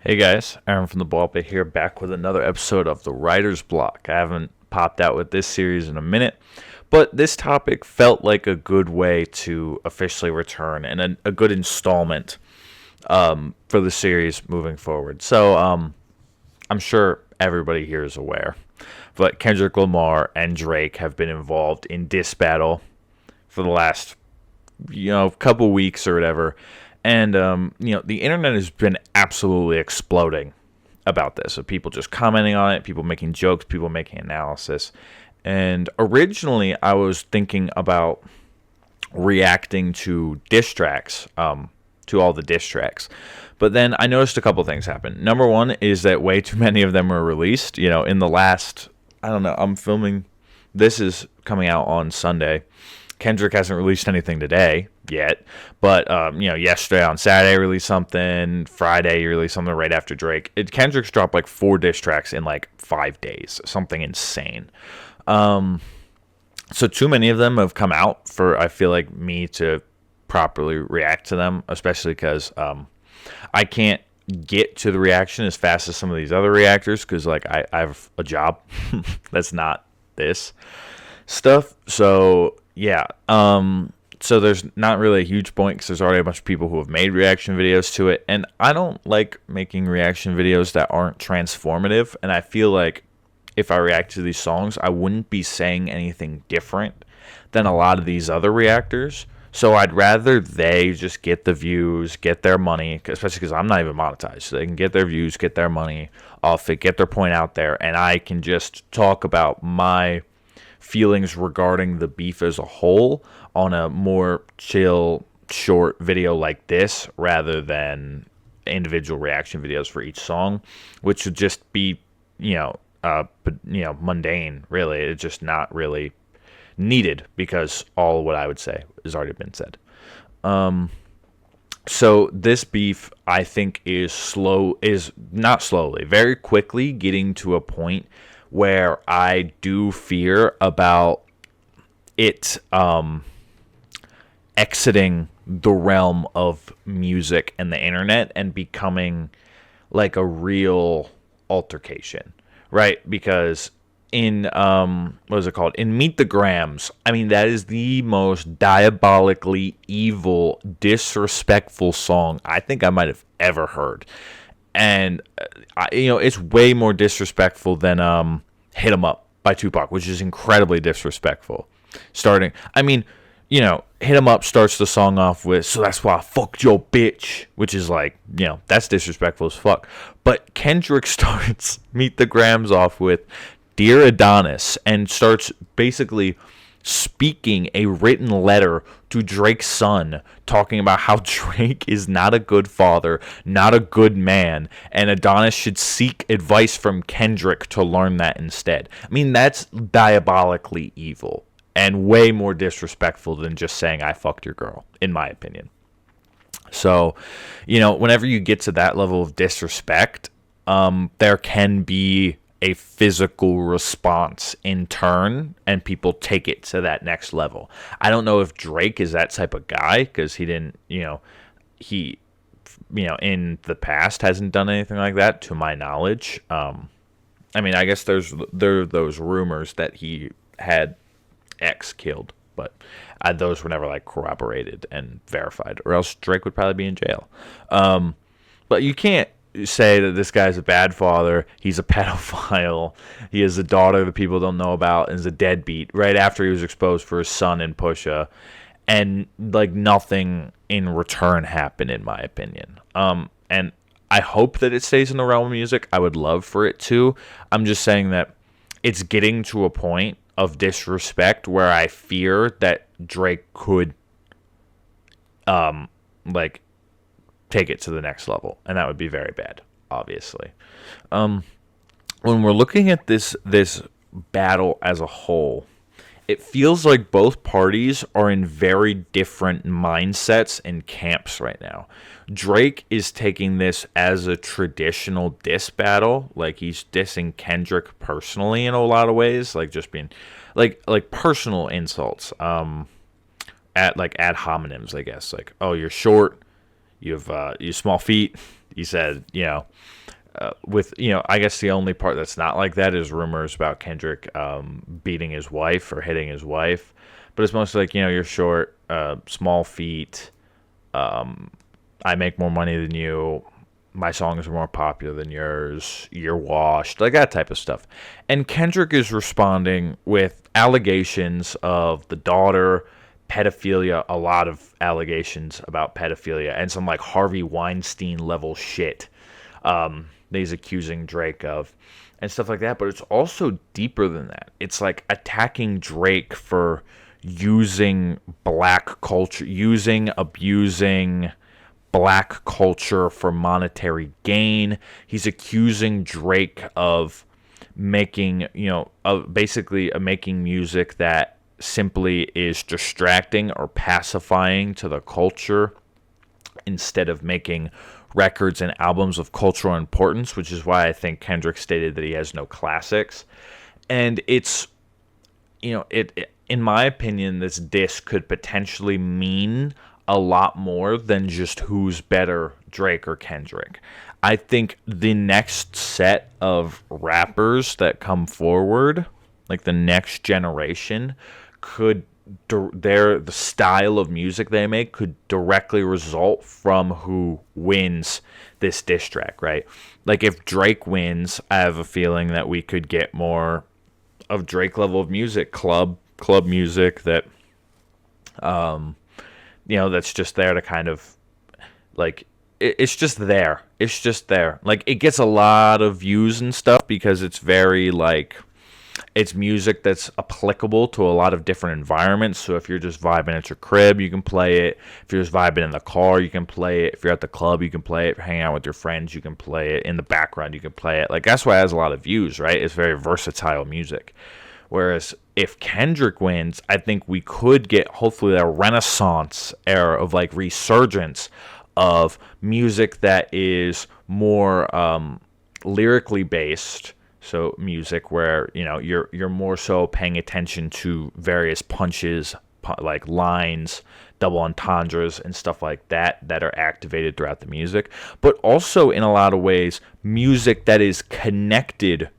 Hey guys, Aaron from the Ball Pit here, back with another episode of the Writer's Block. I haven't popped out with this series in a minute, but this topic felt like a good way to officially return and a good installment for the series moving forward. I'm sure everybody here is aware, but Kendrick Lamar and Drake have been involved in diss battle for the last couple weeks or whatever. And, the internet has been absolutely exploding about this. So people just commenting on it, people making jokes, people making analysis. And originally, I was thinking about reacting to diss tracks, to all the diss tracks. But then I noticed a couple things happen. Number one is that way too many of them were released. In the last, I don't know, I'm filming, this is coming out on Sunday. Kendrick hasn't released anything today yet, but yesterday on Saturday released something. Friday he released something right after Drake. Kendrick's dropped like 4 diss tracks in like 5 days, something insane. So too many of them have come out for I feel like me to properly react to them, especially because I can't get to the reaction as fast as some of these other reactors because like I have a job that's not this stuff. So yeah. So there's not really a huge point because there's already a bunch of people who have made reaction videos to it. And I don't like making reaction videos that aren't transformative. And I feel like if I react to these songs, I wouldn't be saying anything different than a lot of these other reactors. So I'd rather they just get the views, get their money, especially because I'm not even monetized. So they can get their views, get their money off it, get their point out there. And I can just talk about my feelings regarding the beef as a whole on a more chill, short video like this rather than individual reaction videos for each song, which would just be, mundane, really. It's just not really needed because all what I would say has already been said. So this beef, I think, is not slowly, very quickly getting to a point where I do fear about it exiting the realm of music and the internet and becoming like a real altercation, right? Because in what is it called? In Meet the Grams, I mean that is the most diabolically evil, disrespectful song I think I might have ever heard. And it's way more disrespectful than "Hit 'Em Up" by Tupac, which is incredibly disrespectful. Hit 'Em Up starts the song off with "So that's why I fucked your bitch," which is like, that's disrespectful as fuck. But Kendrick starts Meet the Grams off with "Dear Adonis" and starts basically speaking a written letter to Drake's son, talking about how Drake is not a good father, not a good man, and Adonis should seek advice from Kendrick to learn that instead. I mean, that's diabolically evil and way more disrespectful than just saying "I fucked your girl," in my opinion. So, whenever you get to that level of disrespect, there can be a physical response in turn, and people take it to that next level. I don't know if Drake is that type of guy because he didn't, he in the past hasn't done anything like that to my knowledge. I guess there are those rumors that he had X killed, but those were never like corroborated and verified, or else Drake would probably be in jail. But you can't say that this guy's a bad father, he's a pedophile, he has a daughter that people don't know about, and is a deadbeat right after he was exposed for his son in Pusha, and like nothing in return happened, in my opinion. And I hope that it stays in the realm of music. I would love for it to. I'm just saying that it's getting to a point of disrespect where I fear that Drake could take it to the next level, and that would be very bad, obviously. When we're looking at this battle as a whole, it feels like both parties are in very different mindsets and camps right now. Drake is taking this as a traditional diss battle, like he's dissing Kendrick personally in a lot of ways, like just being like personal insults, at like ad hominems, I guess, like, oh, you're short, you have small feet. He said, with I guess the only part that's not like that is rumors about Kendrick beating his wife or hitting his wife, but it's mostly like you're short, small feet. I make more money than you. My songs are more popular than yours. You're washed, like that type of stuff. And Kendrick is responding with allegations of the daughter, pedophilia, a lot of allegations about pedophilia, and some like Harvey Weinstein level shit that he's accusing Drake of, and stuff like that. But it's also deeper than that. It's like attacking Drake for using black culture, abusing black culture for monetary gain. He's accusing Drake of making, basically making music that simply is distracting or pacifying to the culture instead of making records and albums of cultural importance, which is why I think Kendrick stated that he has no classics. And it's, in my opinion, this diss could potentially mean a lot more than just who's better, Drake or Kendrick. I think the next set of rappers that come forward, like the next generation, the style of music they make could directly result from who wins this diss track, right? Like if Drake wins, I have a feeling that we could get more of Drake level of music, club music that that's just there to kind of like it's just there. It's just there. Like it gets a lot of views and stuff because it's very like it's music that's applicable to a lot of different environments. So if you're just vibing at your crib, you can play it. If you're just vibing in the car, you can play it. If you're at the club, you can play it. If you're hanging out with your friends, you can play it. In the background, you can play it. Like that's why it has a lot of views, right? It's very versatile music. Whereas if Kendrick wins, I think we could get hopefully a renaissance era of like resurgence of music that is more lyrically based. So music where you're more so paying attention to various punches, like lines, double entendres, and stuff like that are activated throughout the music. But also in a lot of ways, music that is connected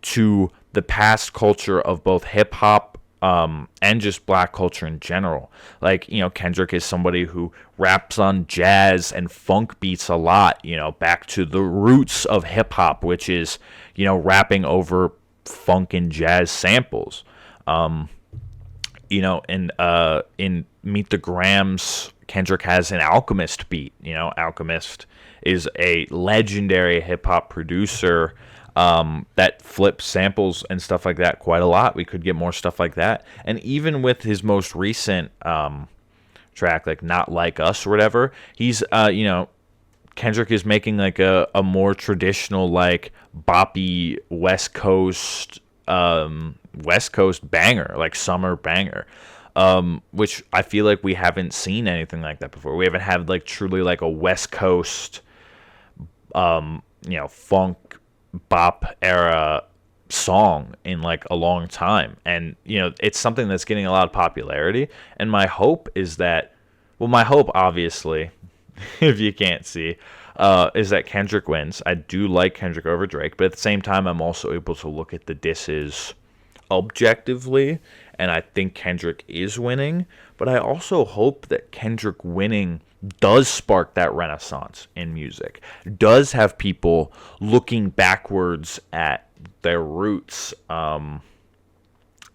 to the past culture of both hip hop and just black culture in general. Like, Kendrick is somebody who raps on jazz and funk beats a lot, back to the roots of hip hop, which is, rapping over funk and jazz samples. In Meet the Grams, Kendrick has an Alchemist beat. Alchemist is a legendary hip hop producer that flips samples and stuff like that quite a lot. We could get more stuff like that. And even with his most recent track, like Not Like Us or whatever, he's, Kendrick is making like a more traditional, like boppy West Coast banger, like summer banger. Which I feel like we haven't seen anything like that before. We haven't had like truly like a West Coast, funk bop era song in like a long time. And it's something that's getting a lot of popularity, and my hope obviously if you can't see is that Kendrick wins. I do like Kendrick over Drake, but at the same time I'm also able to look at the disses objectively, and I think Kendrick is winning. But I also hope that Kendrick winning does spark that renaissance in music, does have people looking backwards at their roots, and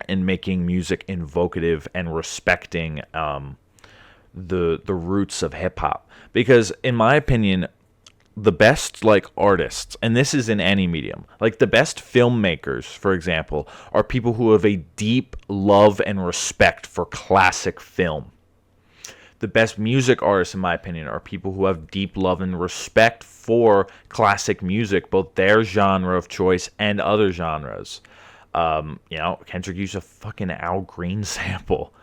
making music invocative and respecting the roots of hip hop. Because in my opinion, the best like artists, and this is in any medium, like the best filmmakers, for example, are people who have a deep love and respect for classic film. The best music artists, in my opinion, are people who have deep love and respect for classic music, both their genre of choice and other genres. Kendrick used a fucking Al Green sample.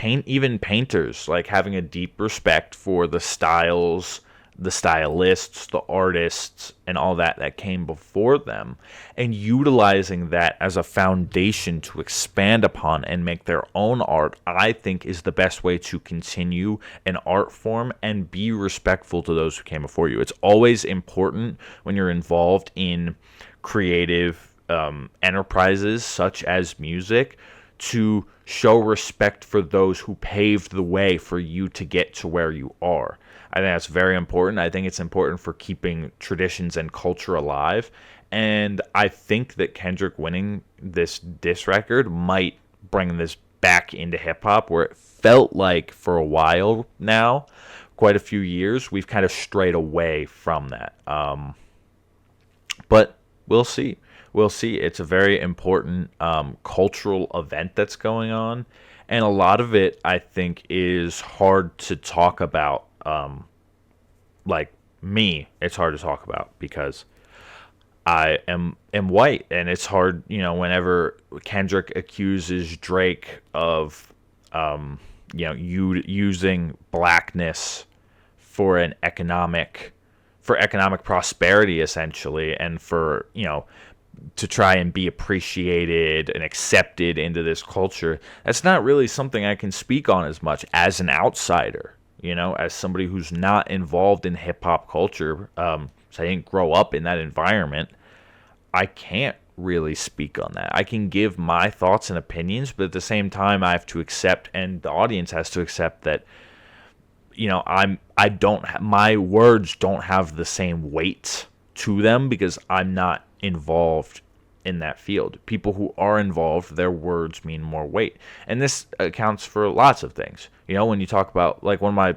Even painters, like having a deep respect for the styles the stylists, the artists, and all that came before them, and utilizing that as a foundation to expand upon and make their own art, I think is the best way to continue an art form and be respectful to those who came before you. It's always important when you're involved in creative enterprises such as music to show respect for those who paved the way for you to get to where you are. I think that's very important. I think it's important for keeping traditions and culture alive. And I think that Kendrick winning this diss record might bring this back into hip-hop, where it felt like for a while now, quite a few years, we've kind of strayed away from that. But we'll see. We'll see. It's a very important cultural event that's going on. And a lot of it, I think, is hard to talk about. Like me, it's hard to talk about because I am white, and it's hard, whenever Kendrick accuses Drake of, using blackness for economic prosperity, essentially, and for, to try and be appreciated and accepted into this culture. That's not really something I can speak on as much as an outsider. As somebody who's not involved in hip-hop culture, so I didn't grow up in that environment, I can't really speak on that. I can give my thoughts and opinions, but at the same time, I have to accept, and the audience has to accept that, my words don't have the same weight to them because I'm not involved in that field. People who are involved, their words mean more weight. And this accounts for lots of things. When you talk about, like, one of my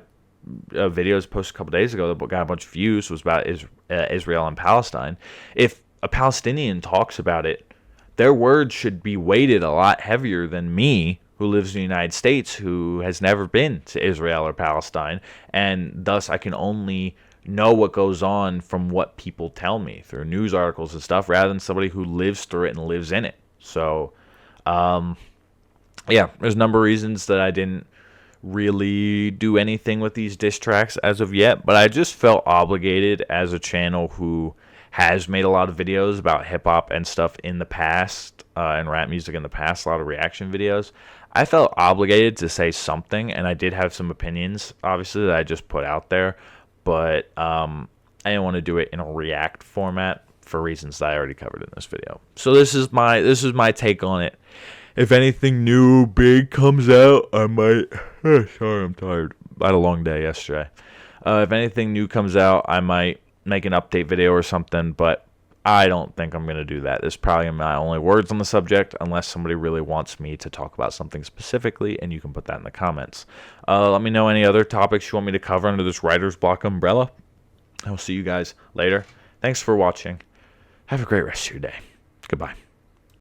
videos posted a couple days ago that got a bunch of views was about Israel and Palestine. If a Palestinian talks about it, their words should be weighted a lot heavier than me, who lives in the United States, who has never been to Israel or Palestine, and thus I can only know what goes on from what people tell me through news articles and stuff, rather than somebody who lives through it and lives in it. So, there's a number of reasons that I didn't really do anything with these diss tracks as of yet, but I just felt obligated as a channel who has made a lot of videos about hip-hop and stuff in the past, and rap music in the past, a lot of reaction videos. I felt obligated to say something, and I did have some opinions, obviously, that I just put out there, but I didn't want to do it in a react format for reasons that I already covered in this video. So this is my take on it. If anything new big comes out, I might... sorry, I'm tired. I had a long day yesterday. If anything new comes out, I might make an update video or something, but I don't think I'm going to do that. This is probably my only words on the subject, unless somebody really wants me to talk about something specifically, and you can put that in the comments. Let me know any other topics you want me to cover under this writer's block umbrella. I will see you guys later. Thanks for watching. Have a great rest of your day. Goodbye.